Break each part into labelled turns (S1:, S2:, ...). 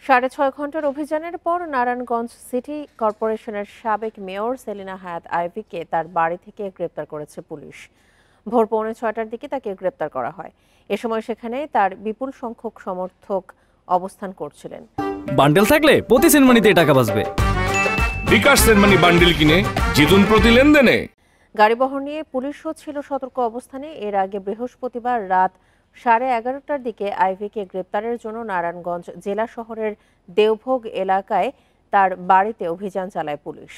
S1: ৬.৫ ঘন্টার অভিযানের পর নারায়ণগঞ্জ সিটি কর্পোরেশনের সাবেক মেয়র সেলিনা হায়াৎ আইভীকে তার বাড়ি থেকে গ্রেপ্তার করেছে পুলিশ। ভোর ৬:45টার দিকে তাকে গ্রেপ্তার করা হয়। এ সময় সেখানে তার বিপুল সংখ্যক সমর্থক অবস্থান করছিলেন।
S2: বান্ডেল থাকলে প্রতি সেনমানিতে টাকা বাঁচবে।
S3: বিকাশ সেনমানি বান্ডেল কিনে জিতুন প্রতি লেনদেনে।
S1: গাড়িবহর নিয়ে পুলিশও ছিল সতর্ক অবস্থানে। এর আগে বৃহস্পতিবার রাত 11:30টার দিকে আইভীকে গ্রেপ্তারের জন্য নারায়ণগঞ্জ জেলা শহরের দেওভোগ এলাকায় তার বাড়িতে অভিযান চালায় পুলিশ।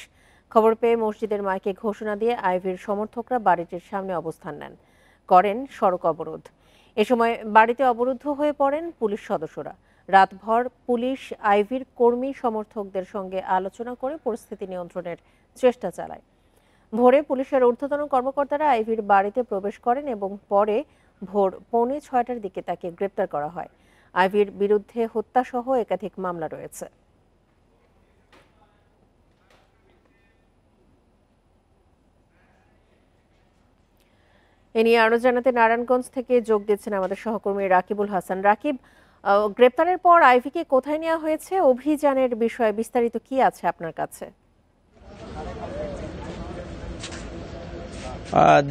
S1: খবর পেয়ে মসজিদের মাইকে ঘোষণা দিয়ে আইভীর সমর্থকরা বাড়িটির সামনে অবস্থান নেন, করেন সড়ক অবরোধ। এ সময় বাড়িতে অবরুদ্ধ হয়ে পড়েন পুলিশ সদস্যরা। রাতভর পুলিশ আইভীর কর্মী সমর্থকদের সঙ্গে আলোচনা করে পরিস্থিতি নিয়ন্ত্রণের চেষ্টা চালায়। ভোরে পুলিশের ঊর্ধ্বতন কর্মকর্তারা আইভীর বাড়িতে প্রবেশ করেন এবং পরে ভোর 6:45টার দিকে তাকে গ্রেপ্তার করা হয়। আইভীর বিরুদ্ধে হত্যাসহ একাধিক মামলা রয়েছে। এ নিয়ে আরো জানাতে নারায়ণগঞ্জ থেকে যোগ দিচ্ছেন আমাদের সহকর্মী রাকিবুল হাসান। রাকিব, গ্রেপ্তারের পর আইভীকে কোথায় নেওয়া হয়েছে? অভিযানের বিষয়ে বিস্তারিত কি আছে আপনার কাছে?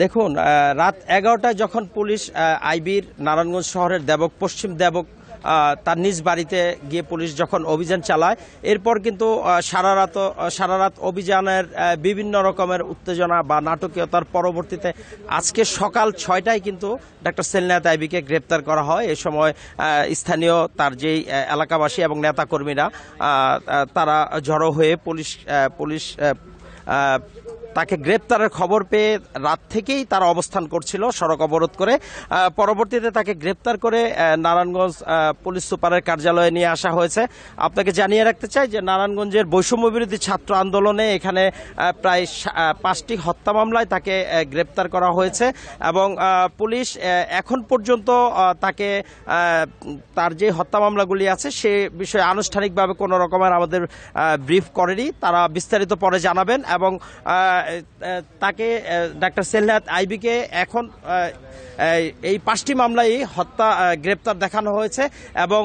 S4: দেখুন, রাত 11টায় যখন পুলিশ আইভীর নারায়ণগঞ্জ শহরের পশ্চিম দেবক তার নিজ বাড়িতে গিয়ে পুলিশ যখন অভিযান চালায়, এরপর কিন্তু সারা রাত অভিযানের বিভিন্ন রকমের উত্তেজনা বা নাটকীয়তার পরবর্তীতে আজকে সকাল 6টায় কিন্তু ডক্টর সেলিনা হায়াৎ আইভীকে গ্রেপ্তার করা হয়। এ সময় স্থানীয় তার যেই এলাকাবাসী এবং নেতাকর্মীরা তারা জড়ো হয়ে পুলিশ তাকে গ্রেপ্তারের খবর পেয়ে রাত থেকেই তারা অবস্থান করছিল সড়ক অবরোধ করে। পরবর্তীতে তাকে গ্রেপ্তার করে নারায়ণগঞ্জ পুলিশ সুপারের কার্যালয়ে নিয়ে আসা হয়েছে। আপনাকে জানিয়ে রাখতে চাই যে নারায়ণগঞ্জের বৈষম্য বিরোধী ছাত্র আন্দোলনে এখানে প্রায় 5টি হত্যা মামলায় তাকে গ্রেপ্তার করা হয়েছে এবং পুলিশ এখন পর্যন্ত তাকে তার যে হত্যা মামলাগুলি আছে সে বিষয়ে আনুষ্ঠানিকভাবে কোনো রকমের আমাদের ব্রিফ করেনি। তারা বিস্তারিত পরে জানাবেন এবং তাকে ডক্টর সেলিনা হায়াৎ আইভীকে এখন এই 5টি মামলায় গ্রেপ্তার দেখানো হয়েছে এবং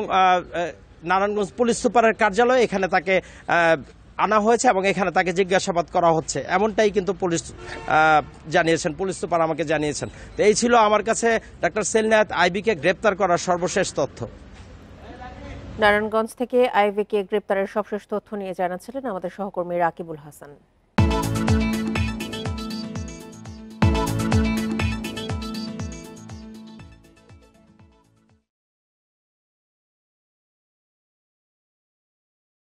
S4: নারায়ণগঞ্জ পুলিশ সুপারের কার্যালয়ে এখানে তাকে আনা হয়েছে এবং এখানে তাকে জিজ্ঞাসাবাদ করা হচ্ছে, এমনটাই কিন্তু পুলিশ জানিয়েছেন, পুলিশ সুপার আমাকে জানিয়েছেন। তো এই ছিল আমার কাছে ডক্টর সেলিনা হায়াৎ আইভীকে গ্রেপ্তার করার সর্বশেষ তথ্য।
S1: নারায়ণগঞ্জ থেকে আইভীকে গ্রেপ্তারের সবশেষ তথ্য নিয়ে জানাচ্ছিলেন আমাদের সহকর্মী রাকিবুল হাসান।